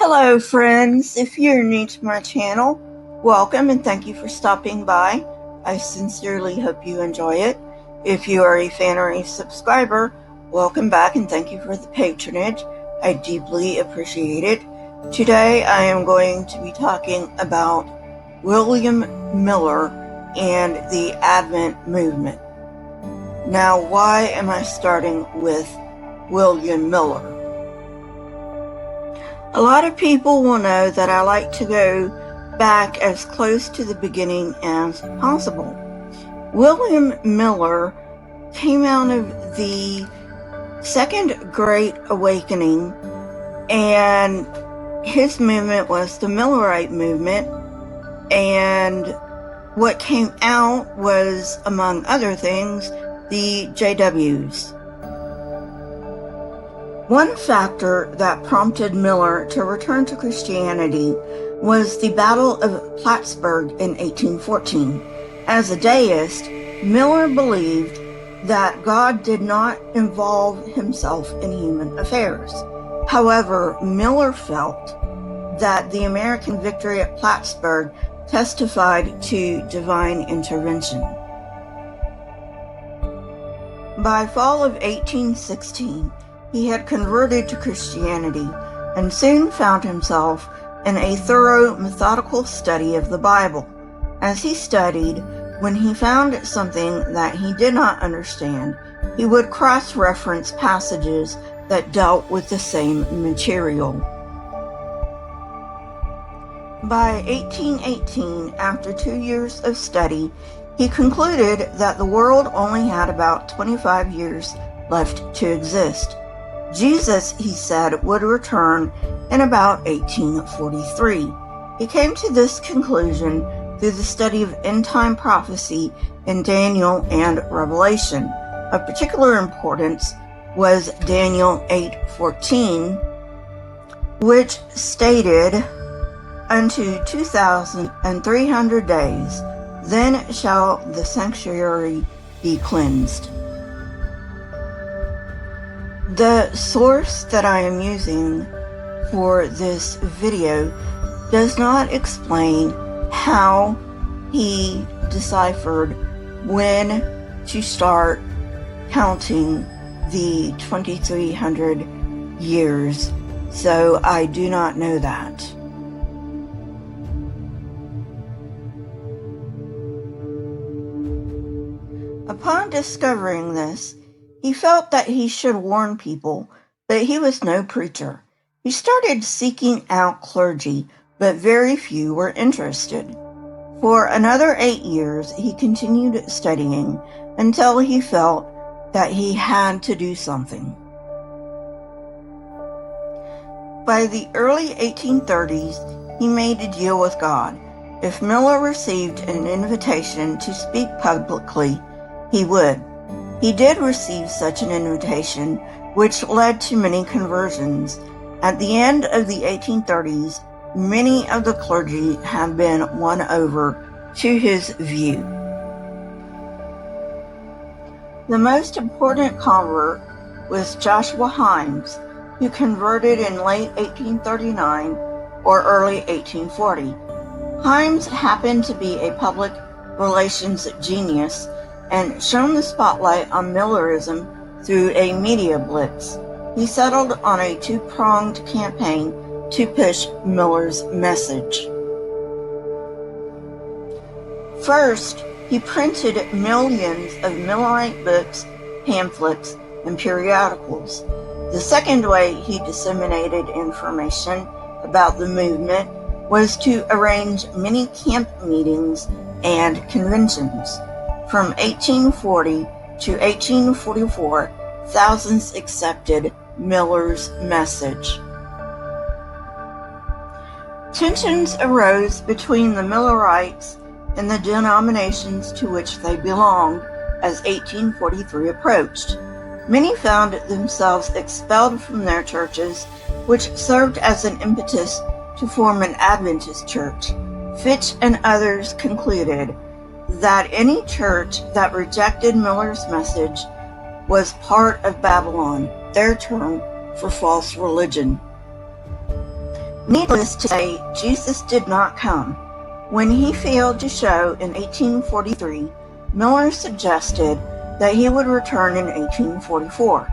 Hello friends, if you're new to my channel, welcome and thank you for stopping by. I sincerely hope you enjoy it. If you are a fan or a subscriber, welcome back and thank you for the patronage. I deeply appreciate it. Today I am going to be talking about William Miller and the Advent movement. Now, why am I starting with William Miller? A lot of people will know that I like to go back as close to the beginning as possible. William Miller came out of the Second Great Awakening, and his movement was the Millerite movement, and what came out was, among other things, the JWs. One factor that prompted Miller to return to Christianity was the Battle of Plattsburgh in 1814. As a deist, Miller believed that God did not involve himself in human affairs. However, Miller felt that the American victory at Plattsburgh testified to divine intervention. By fall of 1816, he had converted to Christianity and soon found himself in a thorough, methodical study of the Bible. As he studied, when he found something that he did not understand, he would cross-reference passages that dealt with the same material. By 1818, after 2 years of study, he concluded that the world only had about 25 years left to exist. Jesus, he said, would return in about 1843. He came to this conclusion through the study of end-time prophecy in Daniel and Revelation. Of particular importance was Daniel 8:14, which stated, "Unto 2,300 days, then shall the sanctuary be cleansed." The source that I am using for this video does not explain how he deciphered when to start counting the 2,300 years, so I do not know that. Upon discovering this, he felt that he should warn people, but he was no preacher. He started seeking out clergy, but very few were interested. For another 8 years, he continued studying until he felt that he had to do something. By the early 1830s, he made a deal with God. If Miller received an invitation to speak publicly, he would. He did receive such an invitation, which led to many conversions. At the end of the 1830s, many of the clergy had been won over to his view. The most important convert was Joshua Himes, who converted in late 1839 or early 1840. Himes happened to be a public relations genius and shone the spotlight on Millerism through a media blitz. He settled on a two-pronged campaign to push Miller's message. First, he printed millions of Millerite books, pamphlets, and periodicals. The second way he disseminated information about the movement was to arrange many camp meetings and conventions. From 1840 to 1844, thousands accepted Miller's message. Tensions arose between the Millerites and the denominations to which they belonged as 1843 approached. Many found themselves expelled from their churches, which served as an impetus to form an Adventist church. Fitch and others concluded that any church that rejected Miller's message was part of Babylon, their term for false religion. Needless to say, Jesus did not come. When he failed to show in 1843, Miller suggested that he would return in 1844.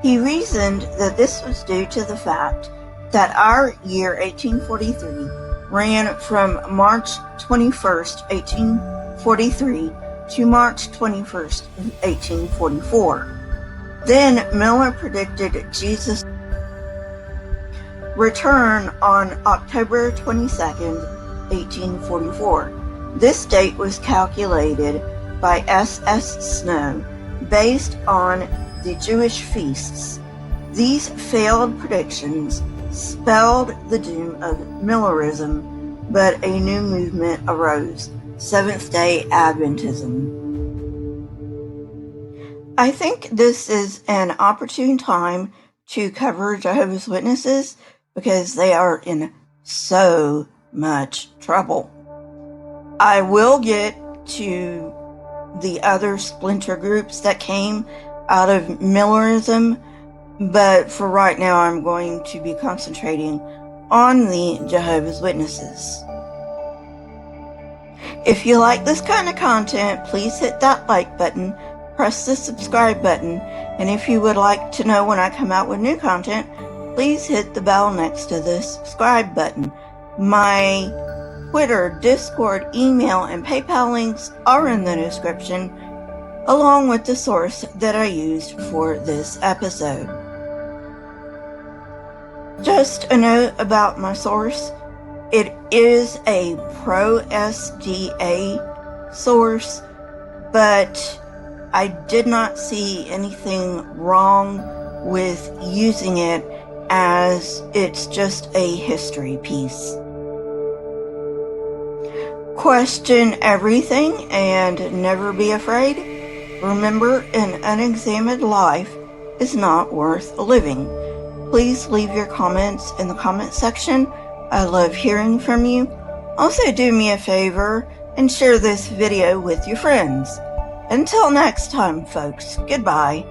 He reasoned that this was due to the fact that our year 1843 ran from March 21st, 1843 to March 21st, 1844. Then Miller predicted Jesus' return on October 22nd, 1844. This date was calculated by S.S. Snow based on the Jewish feasts. These failed predictions spelled the doom of Millerism, but a new movement arose, Seventh-day Adventism. I think this is an opportune time to cover Jehovah's Witnesses because they are in so much trouble. I will get to the other splinter groups that came out of Millerism, but for right now I'm going to be concentrating on the Jehovah's Witnesses. If you like this kind of content, please hit that like button, press the subscribe button, and if you would like to know when I come out with new content, please hit the bell next to the subscribe button. My Twitter, Discord, email, and PayPal links are in the description, along with the source that I used for this episode. Just a note about my source. It is a pro-SDA source, but I did not see anything wrong with using it, as it's just a history piece. Question everything and never be afraid. Remember, an unexamined life is not worth living. Please leave your comments in the comment section. I love hearing from you. Also, do me a favor and share this video with your friends. Until next time, folks, goodbye.